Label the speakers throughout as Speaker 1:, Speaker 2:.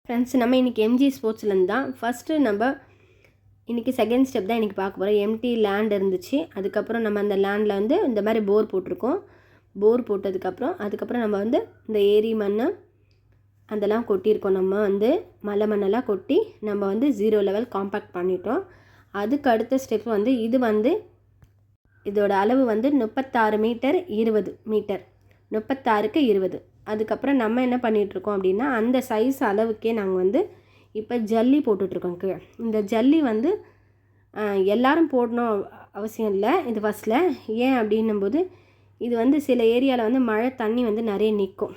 Speaker 1: Friends, நம்ம இன்றைக்கி MG ஸ்போர்ட்ஸ்லேருந்து தான் ஃபஸ்ட்டு நம்ம இன்றைக்கி செகண்ட் ஸ்டெப் தான் இன்றைக்கி பார்க்க போகிறோம். எம்டி லேண்ட் இருந்துச்சு. அதுக்கப்புறம் நம்ம அந்த லேண்டில் வந்து இந்த மாதிரி போர் போட்டிருக்கோம். போர் போட்டதுக்கப்புறம் நம்ம வந்து இந்த ஏரி மண் அதெல்லாம் கொட்டியிருக்கோம். நம்ம வந்து மலை மண்ணெல்லாம் கொட்டி நம்ம வந்து 0 லெவல் காம்பேக்ட் பண்ணிட்டோம். அதுக்கு அடுத்த ஸ்டெப் வந்து இது வந்து இதோட அளவு வந்து 36 மீட்டர் 20 மீட்டர் 36க்கு 20. அதுக்கப்புறம் நம்ம என்ன பண்ணிகிட்ருக்கோம் அப்படின்னா, அந்த சைஸ் அளவுக்கே நாங்கள் வந்து இப்போ ஜல்லி போட்டுட்ருக்கோம். இந்த ஜல்லி வந்து எல்லோரும் போடணும் அவசியம் இல்லை இது ஃபஸ்ட்டில். ஏன் அப்படின்னும்போது இது வந்து சில ஏரியாவில் வந்து மழை தண்ணி வந்து நிறைய நிற்கும்.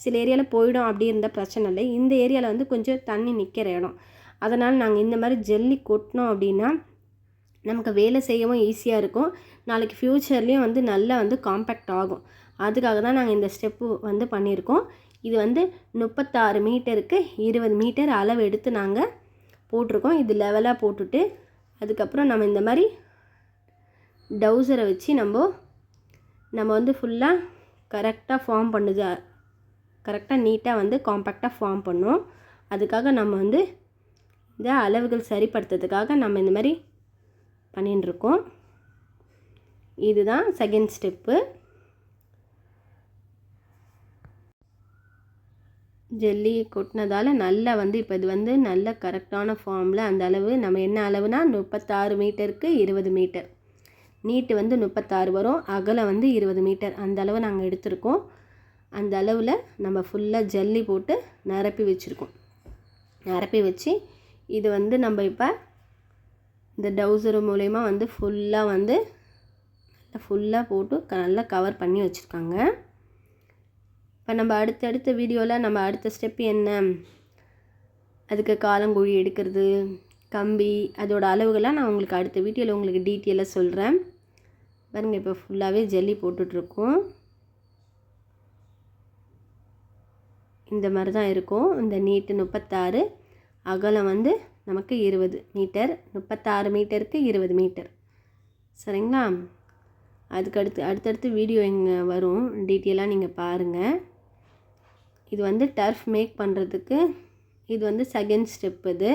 Speaker 1: சில ஏரியாவில் போயிடும். அப்படி இருந்தால் பிரச்சனை இல்லை. இந்த ஏரியாவில் வந்து கொஞ்சம் தண்ணி நிற்கிற இடம். அதனால் நாங்கள் இந்த மாதிரி ஜல்லி கொட்டினோம் அப்படின்னா நமக்கு வேலை செய்யவும் ஈஸியாக இருக்கும். நாளைக்கு ஃப்யூச்சர்லேயும் வந்து நல்லா வந்து காம்பேக்ட் ஆகும். அதுக்காக தான் நாங்கள் இந்த ஸ்டெப்பு வந்து பண்ணியிருக்கோம். இது வந்து 36 மீட்டருக்கு 20 மீட்டர் அளவு எடுத்து நாங்கள் போட்டிருக்கோம். இது லெவலாக போட்டுட்டு அதுக்கப்புறம் நம்ம இந்த மாதிரி டவுசரை வச்சு நம்ம வந்து ஃபுல்லாக கரெக்டாக ஃபார்ம் பண்ணுது. கரெக்டாக நீட்டாக வந்து காம்பேக்டாக ஃபார்ம் பண்ணோம். அதுக்காக நம்ம வந்து இந்த அளவுகள் சரிப்படுத்துறதுக்காக நம்ம இந்த மாதிரி பண்ணிட்டுருக்கோம். இதுதான் செகண்ட் ஸ்டெப்பு. ஜல்லி கொட்டினதால் நல்லா வந்து இப்போ இது வந்து நல்ல கரெக்டான ஃபார்மில் அந்த அளவு நம்ம என்ன அளவுனா 36 மீட்டருக்கு 20 மீட்டர். நீட்டு வந்து 36 வரும், அகலம் வந்து 20 மீட்டர். அந்த அளவு நாங்கள் எடுத்திருக்கோம். அந்த அளவில் நம்ம ஃபுல்லாக ஜல்லி போட்டு நிரப்பி வச்சுருக்கோம். நிரப்பி வச்சு இது வந்து நம்ம இப்போ இந்த டவுசர் மூலயமா வந்து ஃபுல்லாக போட்டு நல்லா கவர் பண்ணி வச்சுருக்காங்க. இப்போ நம்ம அடுத்த வீடியோவில் நம்ம அடுத்த ஸ்டெப் என்ன, அதுக்கு காலங்குழி எடுக்கிறது, கம்பி, அதோட அளவுகள்லாம் நான் உங்களுக்கு அடுத்த வீடியோவில் உங்களுக்கு டீட்டெயிலாக சொல்கிறேன். பாருங்கள், இப்போ ஃபுல்லாகவே ஜல்லி போட்டுட்ருக்கோம். இந்த மாதிரி தான் இருக்கும். இந்த நீட்டு 36, அகலம் வந்து நமக்கு 20 மீட்டர். 36 மீட்டருக்கு 20 மீட்டர். சரிங்களா? அதுக்கு அடுத்தடுத்து வீடியோ எங்கே வரும் டீட்டெயிலாக நீங்கள் பாருங்கள். இது வந்து டர்ஃப் மேக் பண்ணுறதுக்கு இது வந்து செகண்ட் ஸ்டெப். இது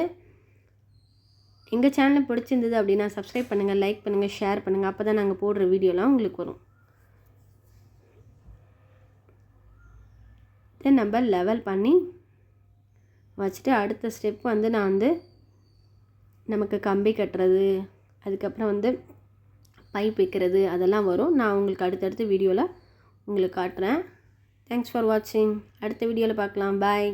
Speaker 1: எங்கள் சேனலை பிடிச்சிருந்தது அப்படின்னா சப்ஸ்கிரைப் பண்ணுங்கள், லைக் பண்ணுங்கள், ஷேர் பண்ணுங்கள். அப்போ தான் நாங்கள் போடுற வீடியோலாம் உங்களுக்கு வரும். இதை நம்ம லெவல் பண்ணி வச்சுட்டு அடுத்த ஸ்டெப் வந்து நான் வந்து நமக்கு கம்பி கட்டுறது, அதுக்கப்புறம் வந்து பைப் வைக்கிறது அதெல்லாம் வரும். நான் உங்களுக்கு அடுத்தடுத்த வீடியோவில் உங்களுக்கு காட்டுறேன். தேங்க்ஸ் ஃபார் வாட்சிங். அடுத்த வீடியோவில் பார்க்கலாம். பாய்.